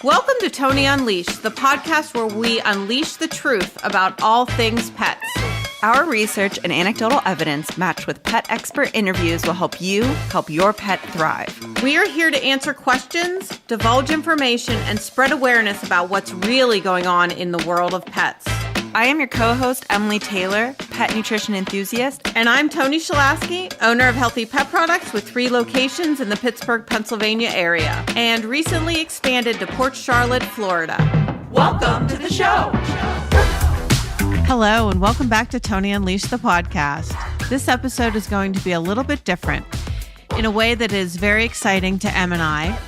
Welcome to Toni Unleashed, the podcast where we unleash the truth about all things pets. Our research and anecdotal evidence matched with pet expert interviews will help you help your pet thrive. We are here to answer questions, divulge information, and spread awareness about what's really going on in the world of pets. I am your co-host, Emily Taylor, pet nutrition enthusiast. And I'm Toni Shalaski, owner of Healthy Pet Products with 3 locations in the Pittsburgh, Pennsylvania area, and recently expanded to Port Charlotte, Florida. Welcome to the show. Hello, and welcome back to Toni Unleashed, the podcast. This episode is going to be a little bit different in a way that is very exciting to Em and I,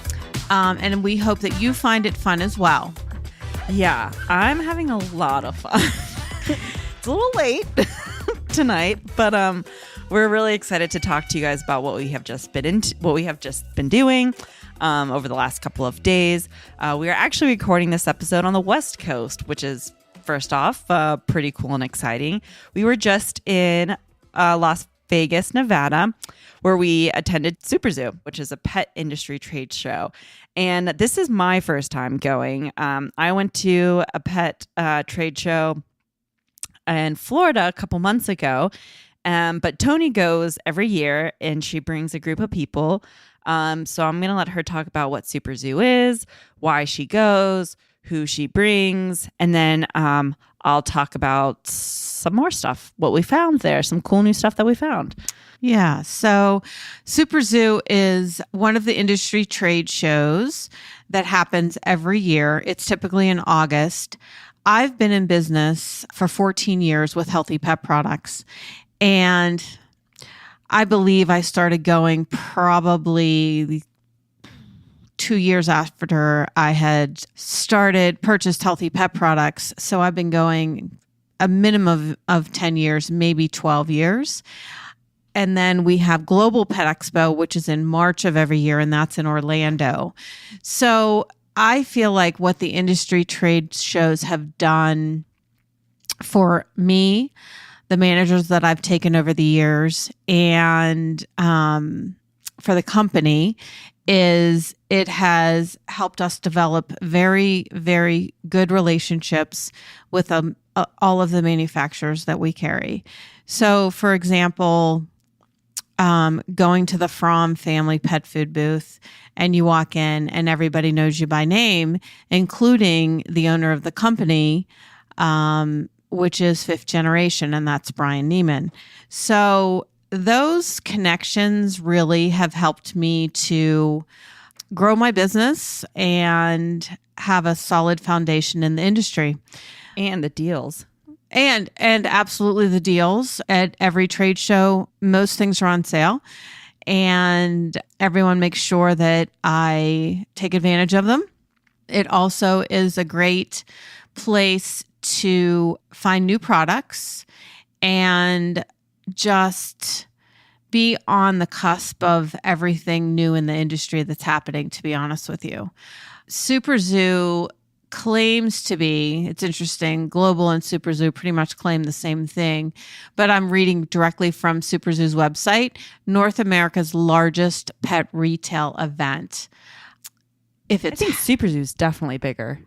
and we hope that you find it fun as well. Yeah, I'm having a lot of fun. It's a little late tonight, but we're really excited to talk to you guys about what we have just been doing over the last couple of days. We are actually recording this episode on the West Coast, which is first off pretty cool and exciting. We were just in Las Vegas, Nevada, where we attended SuperZoo, which is a pet industry trade show. And this is my first time going. I went to a pet trade show in Florida a couple months ago, but Toni goes every year, and she brings a group of people. So I'm going to let her talk about what SuperZoo is, why she goes, who she brings, and then I'll talk about some more stuff, what we found there, some cool new stuff that we found. Yeah, so SuperZoo is one of the industry trade shows that happens every year. It's typically in August. I've been in business for 14 years with Healthy Pet Products, and I believe I started going probably 2 years after I had purchased Healthy Pet Products. So I've been going a minimum of 10 years, maybe 12 years. And then we have Global Pet Expo, which is in March of every year, and that's in Orlando. So I feel like what the industry trade shows have done for me, the managers that I've taken over the years, and for the company, is it has helped us develop very, very good relationships with all of the manufacturers that we carry. So, for example, going to the Fromm family pet food booth, and you walk in and everybody knows you by name, including the owner of the company, which is 5th generation, and that's Brian Neiman. So those connections really have helped me to grow my business and have a solid foundation in the industry. And the deals. And absolutely the deals. At every trade show, most things are on sale, and everyone makes sure that I take advantage of them. It also is a great place to find new products and just be on the cusp of everything new in the industry that's happening, to be honest with you. SuperZoo claims to be, it's interesting, Global and SuperZoo pretty much claim the same thing, but I'm reading directly from SuperZoo's website, North America's largest pet retail event. I think SuperZoo's definitely bigger.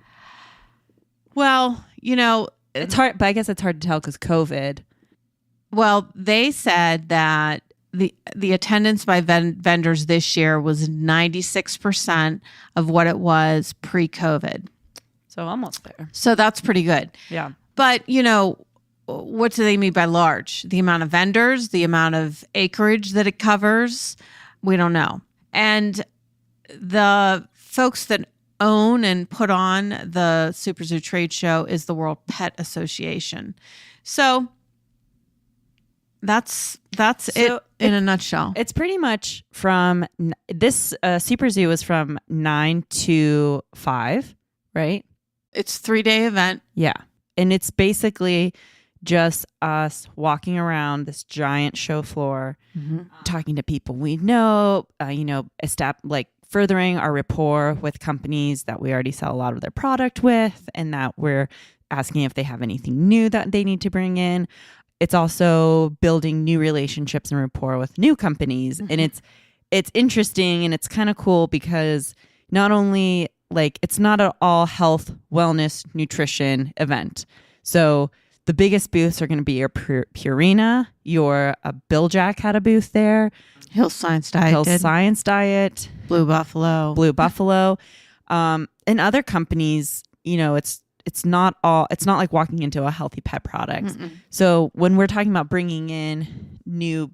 Well, it's hard, but I guess it's hard to tell because COVID. Well, they said that the attendance by vendors this year was 96% of what it was pre-COVID. So almost there. So that's pretty good. Yeah. But, what do they mean by large? The amount of vendors, the amount of acreage that it covers? We don't know. And the folks that own and put on the SuperZoo trade show is the World Pet Association. So that's it in a nutshell. It's pretty much from this SuperZoo is from 9 to 5, right? It's a 3-day event. Yeah. And it's basically just us walking around this giant show floor, talking to people we know, furthering our rapport with companies that we already sell a lot of their product with, and that we're asking if they have anything new that they need to bring in. It's also building new relationships and rapport with new companies. And it's interesting, and it's kind of cool because not only like, it's not an all health, wellness, nutrition event. So the biggest booths are going to be your Purina, your Bill Jack had a booth there. Hill Science Diet. Blue Buffalo. And other companies, it's not like walking into a healthy pet product. Mm-mm. So when we're talking about bringing in new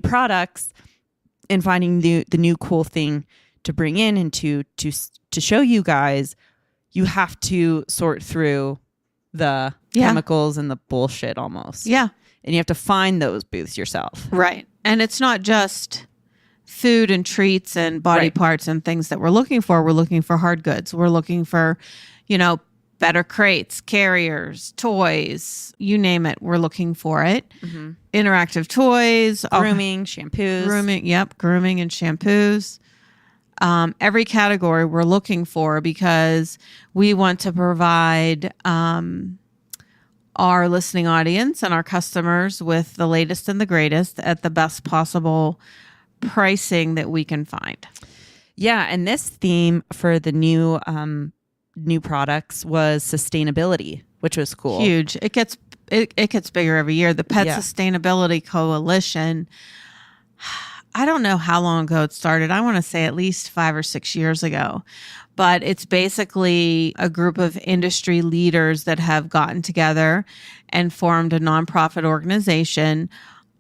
products and finding the new cool thing to bring in and to show you guys, you have to sort through the chemicals and the bullshit almost. Yeah. And you have to find those booths yourself. Right. And it's not just food and treats and body parts and things that we're looking for. We're looking for hard goods. We're looking for, better crates, carriers, toys, you name it. We're looking for it. Mm-hmm. Interactive toys. Grooming, shampoos. Grooming and shampoos. Every category we're looking for, because we want to provide our listening audience and our customers with the latest and the greatest at the best possible pricing that we can find. Yeah, and this theme for the new products was sustainability, which was cool. Huge. It gets bigger every year. The Pet Sustainability Coalition, I don't know how long ago it started. I want to say at least 5 or 6 years ago. But it's basically a group of industry leaders that have gotten together and formed a nonprofit organization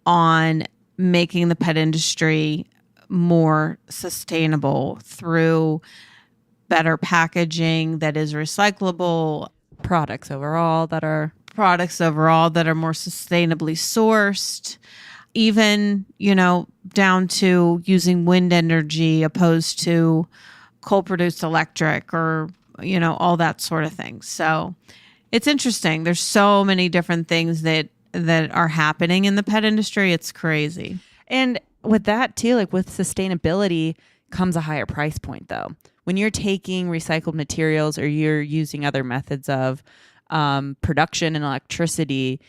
on making the pet industry more sustainable through better packaging that is recyclable, products overall that are more sustainably sourced, even, down to using wind energy opposed to coal-produced electric, or, all that sort of thing. So it's interesting. There's so many different things that are happening in the pet industry. It's crazy. And with that too, like with sustainability comes a higher price point though. When you're taking recycled materials or you're using other methods of production and electricity,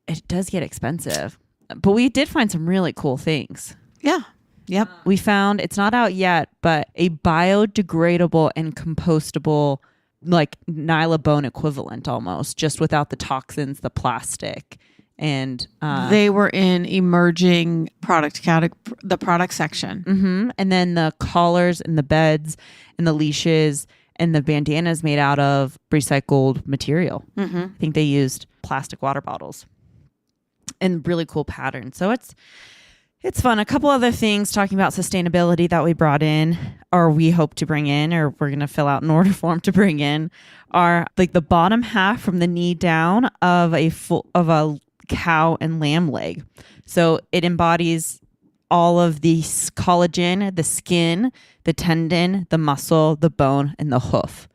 it does get expensive. But we did find some really cool things. Yeah. Yep. We found, it's not out yet, but a biodegradable and compostable, like Nylabone equivalent almost, just without the toxins, the plastic. And they were in emerging the product section. Mm-hmm. And then the collars and the beds and the leashes and the bandanas made out of recycled material. Mm-hmm. I think they used plastic water bottles and really cool patterns. So it's fun. A couple other things talking about sustainability that we brought in, or we hope to bring in, or we're going to fill out an order form to bring in, are like the bottom half from the knee down of a cow and lamb leg. So it embodies all of the collagen, the skin, the tendon, the muscle, the bone, and the hoof,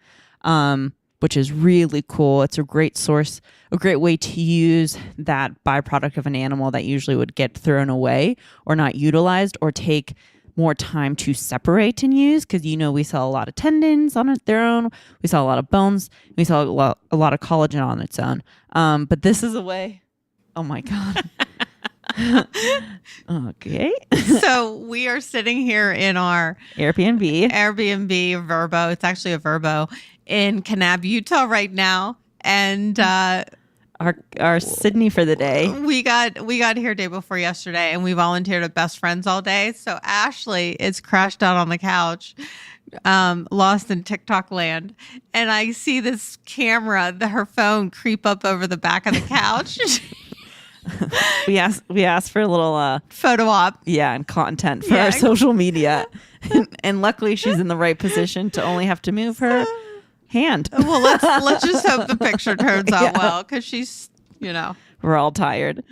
which is really cool. It's a great source, a great way to use that byproduct of an animal that usually would get thrown away or not utilized or take more time to separate and use, because we sell a lot of tendons on their own, we sell a lot of bones, we sell a lot of collagen on its own. But this is a way. Oh my God. Okay. So we are sitting here in our Airbnb Verbo. It's actually a Verbo in Kanab, Utah right now. And our Sydney for the day. We got here day before yesterday, and we volunteered at Best Friends all day. So Ashley is crashed out on the couch, lost in TikTok land. And I see this camera, her phone, creep up over the back of the couch. We asked for a little photo op, and content for our social media, and luckily she's in the right position to only have to move her hand. Well, let's just hope the picture turns out well, because she's we're all tired,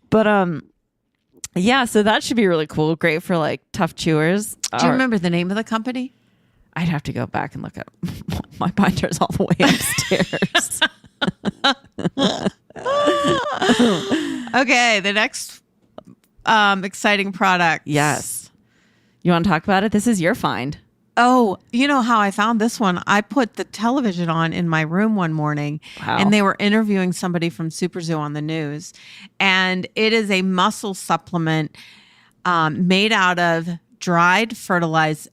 but so that should be really cool. Great for like tough chewers. Do you remember the name of the company? I'd have to go back and look at my binders all the way upstairs. Okay, the next exciting product. Yes. You want to talk about it? This is your find. Oh, you know how I found this one? I put the television on in my room one morning, and they were interviewing somebody from SuperZoo on the news. And it is a muscle supplement made out of dried fertilized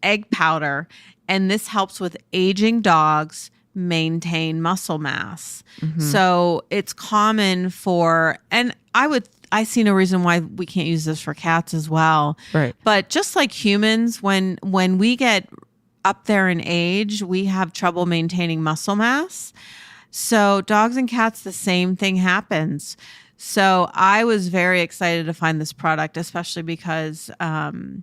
egg powder And this helps with aging dogs maintain muscle mass. So it's common for, and I see no reason why we can't use this for cats as well. Right. But just like humans, when we get up there in age, we have trouble maintaining muscle mass. So dogs and cats, the same thing happens. So I was very excited to find this product, especially because one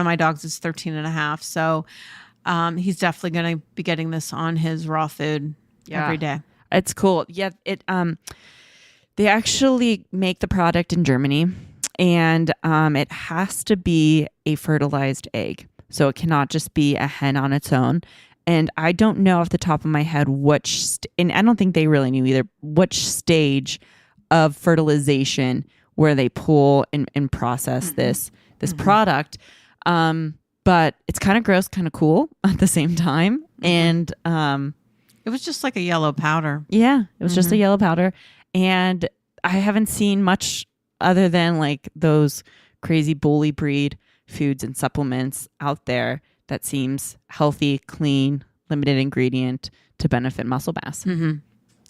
of my dogs is 13 and a half. So he's definitely going to be getting this on his raw food every day. It's cool. Yeah. They actually make the product in Germany, and it has to be a fertilized egg. So it cannot just be a hen on its own. And I don't know off the top of my head and I don't think they really knew either, which stage of fertilization where they pull and process this product. But it's kind of gross, kind of cool at the same time. And it was just like a yellow powder. Yeah, it was just a yellow powder. And I haven't seen much other than like those crazy bully breed foods and supplements out there that seems healthy, clean, limited ingredient to benefit muscle mass.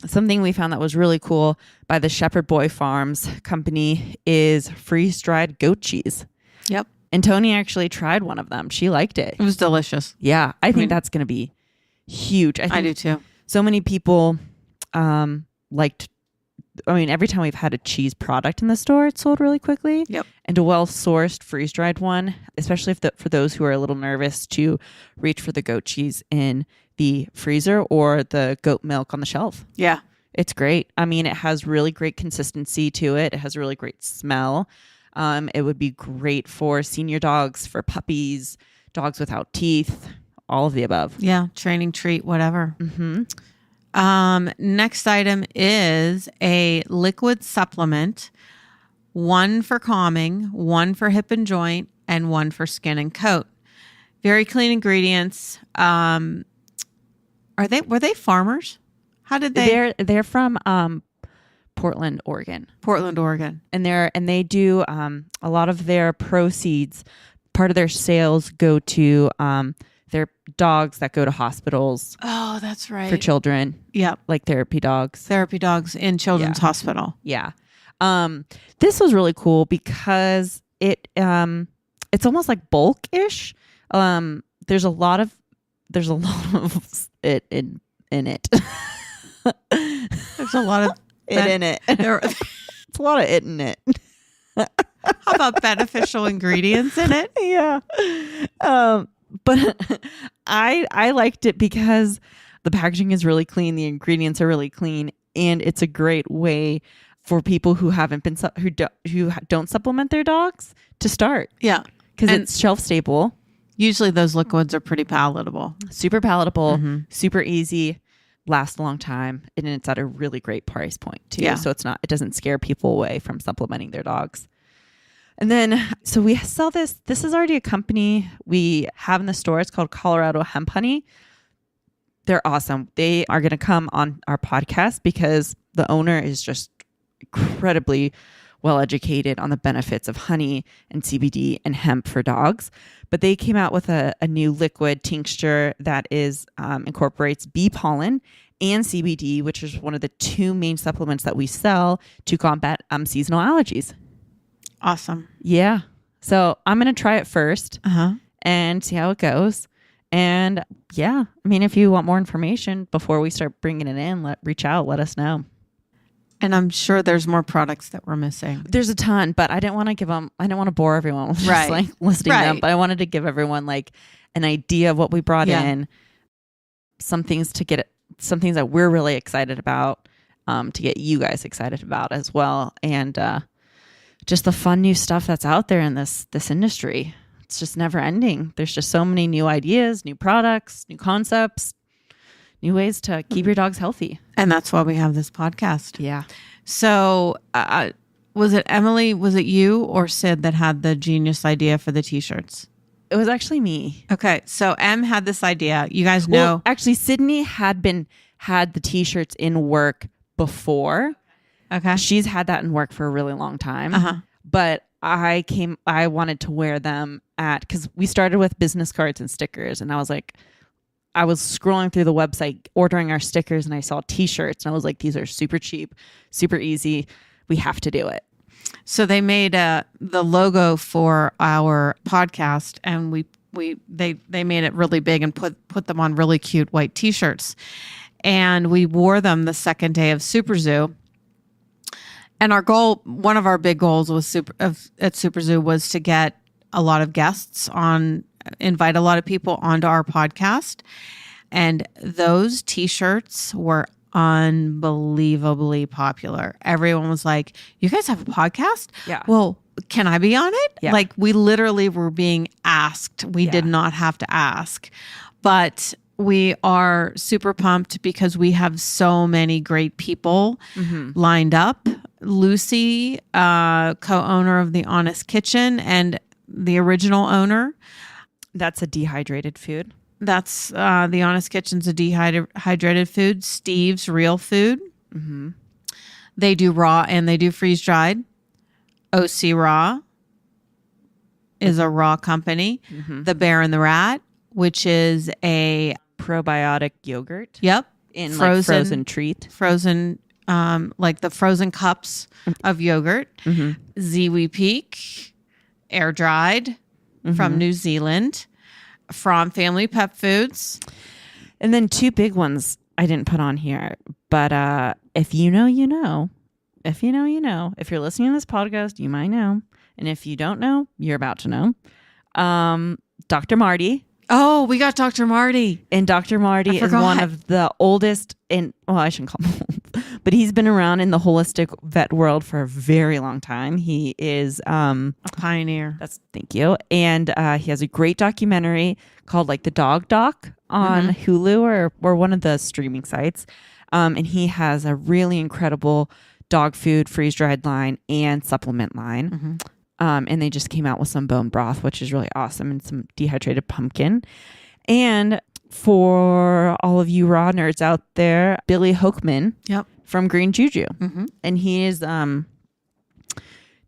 Something we found that was really cool by the Shepherd Boy Farms company is freeze-dried goat cheese. Yep. And Toni actually tried one of them. She liked it. It was delicious. Yeah. I think that's going to be huge. I do too. So many people every time we've had a cheese product in the store, it's sold really quickly. Yep. And a well-sourced freeze-dried one, especially for those who are a little nervous to reach for the goat cheese in the freezer or the goat milk on the shelf. Yeah. It's great. I mean, it has really great consistency to it. It has a really great smell. It would be great for senior dogs, for puppies, dogs without teeth, all of the above. Yeah. Training treat, whatever. Next item is a liquid supplement, one for calming, one for hip and joint, and one for skin and coat. Very clean ingredients. Were they farmers? How did they? They're from Portland, Oregon. Portland, Oregon. And they do a lot of their proceeds. Part of their sales go to their dogs that go to hospitals. Oh, that's right. For children. Yep. Like therapy dogs. Therapy dogs in Children's Hospital. Yeah. This was really cool because it's almost like bulk-ish. There's a lot of it in it. There's a lot of it in it. It's a lot of it in it. How about beneficial ingredients in it? Yeah. But I liked it because the packaging is really clean, the ingredients are really clean, and it's a great way for people who don't supplement their dogs to start. Yeah, because it's shelf stable. Usually those liquids are pretty palatable, super palatable, super easy, last a long time, and it's at a really great price point too. Yeah. So it doesn't scare people away from supplementing their dogs. And then, so we sell this. This is already a company we have in the store. It's called Colorado Hemp Honey. They're awesome. They are going to come on our podcast because the owner is just incredibly well educated on the benefits of honey and CBD and hemp for dogs. But they came out with a new liquid tincture that incorporates bee pollen and CBD, which is one of the two main supplements that we sell to combat seasonal allergies. Awesome. Yeah. So I'm going to try it first and see how it goes. And yeah, I mean, if you want more information before we start bringing it in, reach out, let us know. And I'm sure there's more products that we're missing. There's a ton, but I didn't want to I didn't want to bore everyone with just like listing them, but I wanted to give everyone like an idea of what we brought in, some things that we're really excited about, to get you guys excited about as well. And, just the fun new stuff that's out there in this industry. It's just never ending. There's just so many new ideas, new products, new concepts, new ways to keep your dogs healthy. And that's why we have this podcast. Yeah. So was it Emily, was it you or Sid that had the genius idea for the t-shirts? It was actually me. Okay. So Em had this idea. You guys know. Well, actually, Sydney had the t-shirts in work before. Okay. She's had that in work for a really long time. But I wanted to wear them because we started with business cards and stickers, and I was scrolling through the website ordering our stickers, and I saw t-shirts, and I was like, these are super cheap, super easy. We have to do it. So they made the logo for our podcast, and they made it really big and put them on really cute white t-shirts. And we wore them the second day of SuperZoo. And our goal, one of our big goals at SuperZoo was to get a lot of guests invite a lot of people onto our podcast. And those t-shirts were unbelievably popular. Everyone was like, "You guys have a podcast? Yeah. Well, can I be on it?" Yeah. Like, we literally were being asked. We did not have to ask. But we are super pumped because we have so many great people lined up. Lucy, co-owner of The Honest Kitchen and the original owner. That's a dehydrated food. That's The Honest Kitchen's a dehydrated food. Steve's Real Food. Mm-hmm. They do raw and they do freeze dried. OC Raw is a raw company. Mm-hmm. The Bear and the Rat, which is a probiotic yogurt. Yep. In frozen treat. Frozen, like the frozen cups of yogurt. Mm-hmm. Ziwi Peak, air dried from New Zealand. From Family Pet Foods. And then two big ones I didn't put on here. But if you know, you know. If you know, you know. If you're listening to this podcast, you might know. And if you don't know, you're about to know. Dr. Marty. Oh, we got Dr. Marty. And Dr. Marty is one of the oldest I shouldn't call him old, but he's been around in the holistic vet world for a very long time. He is a pioneer. Thank you. And he has a great documentary called like The Dog Doc on Hulu or one of the streaming sites. And he has a really incredible dog food freeze-dried line and supplement line. And they just came out with some bone broth, which is really awesome, and some dehydrated pumpkin. And for all of you raw nerds out there, Billy Hochman from Green Juju. And he is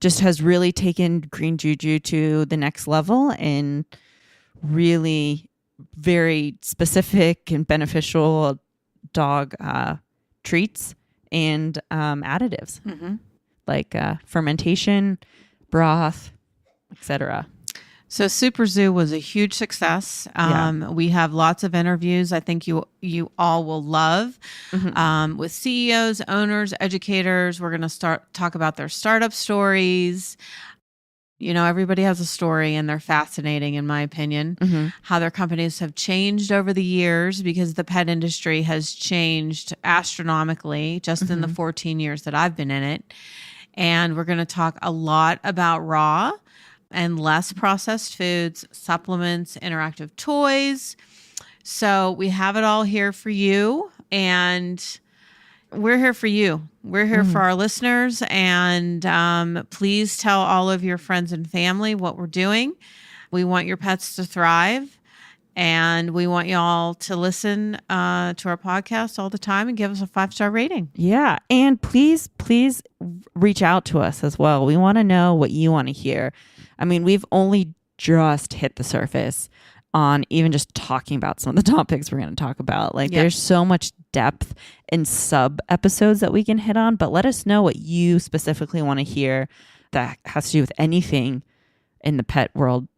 just has really taken Green Juju to the next level and really very specific and beneficial dog treats and additives like fermentation, broth, etc. So SuperZoo was a huge success. We have lots of interviews I think you all will love with CEOs, owners, educators. We're going to talk about their startup stories. You know, everybody has a story and they're fascinating, in my opinion, how their companies have changed over the years because the pet industry has changed astronomically just in the 14 years that I've been in it. And we're going to talk a lot about raw and less processed foods, supplements, interactive toys. So we have it all here for you. And we're here for you. We're here for our listeners. And please tell all of your friends and family what we're doing. We want your pets to thrive. And we want y'all to listen to our podcast all the time and give us a 5-star rating. Yeah. And please reach out to us as well. We want to know what you want to hear. I mean, we've only just hit the surface on even just talking about some of the topics we're going to talk about. Like there's so much depth in sub episodes that we can hit on, but let us know what you specifically want to hear that has to do with anything in the pet world.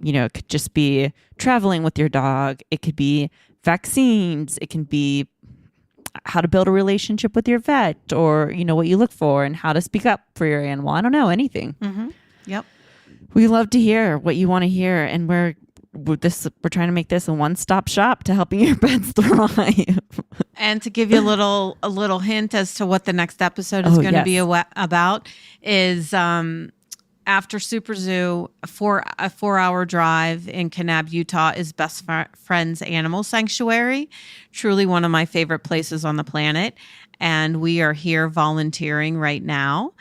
You know, it could just be traveling with your dog. It could be vaccines. It can be how to build a relationship with your vet, or, you know, what you look for and how to speak up for your animal. I don't know, anything. Yep. We love to hear what you want to hear. And we're trying to make this a one-stop shop to helping your pets thrive. And to give you a little hint as to what the next episode is going to be about is after SuperZoo, a 4-hour drive in Kanab, Utah, is Best Friends Animal Sanctuary. Truly one of my favorite places on the planet. And we are here volunteering right now.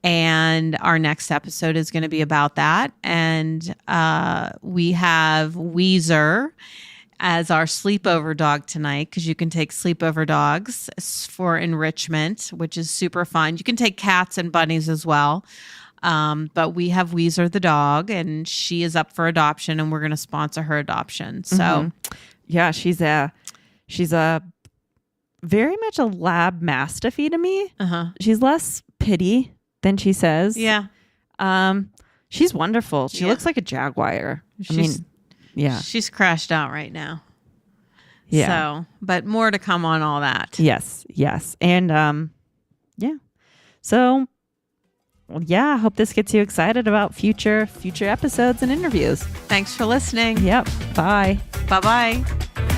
And our next episode is going to be about that. And we have Weezer as our sleepover dog tonight, because you can take sleepover dogs for enrichment, which is super fun. You can take cats and bunnies as well. But we have Weezer the dog, and she is up for adoption, and we're going to sponsor her adoption. So, yeah, she's a very much a lab mastiffy to me. She's less pity than she says. Yeah. She's wonderful. She looks like a jaguar. She's crashed out right now. Yeah. So, but more to come on all that. Yes. And yeah. So, well, yeah, I hope this gets you excited about future episodes and interviews. Thanks for listening. Yep. Bye. Bye-bye.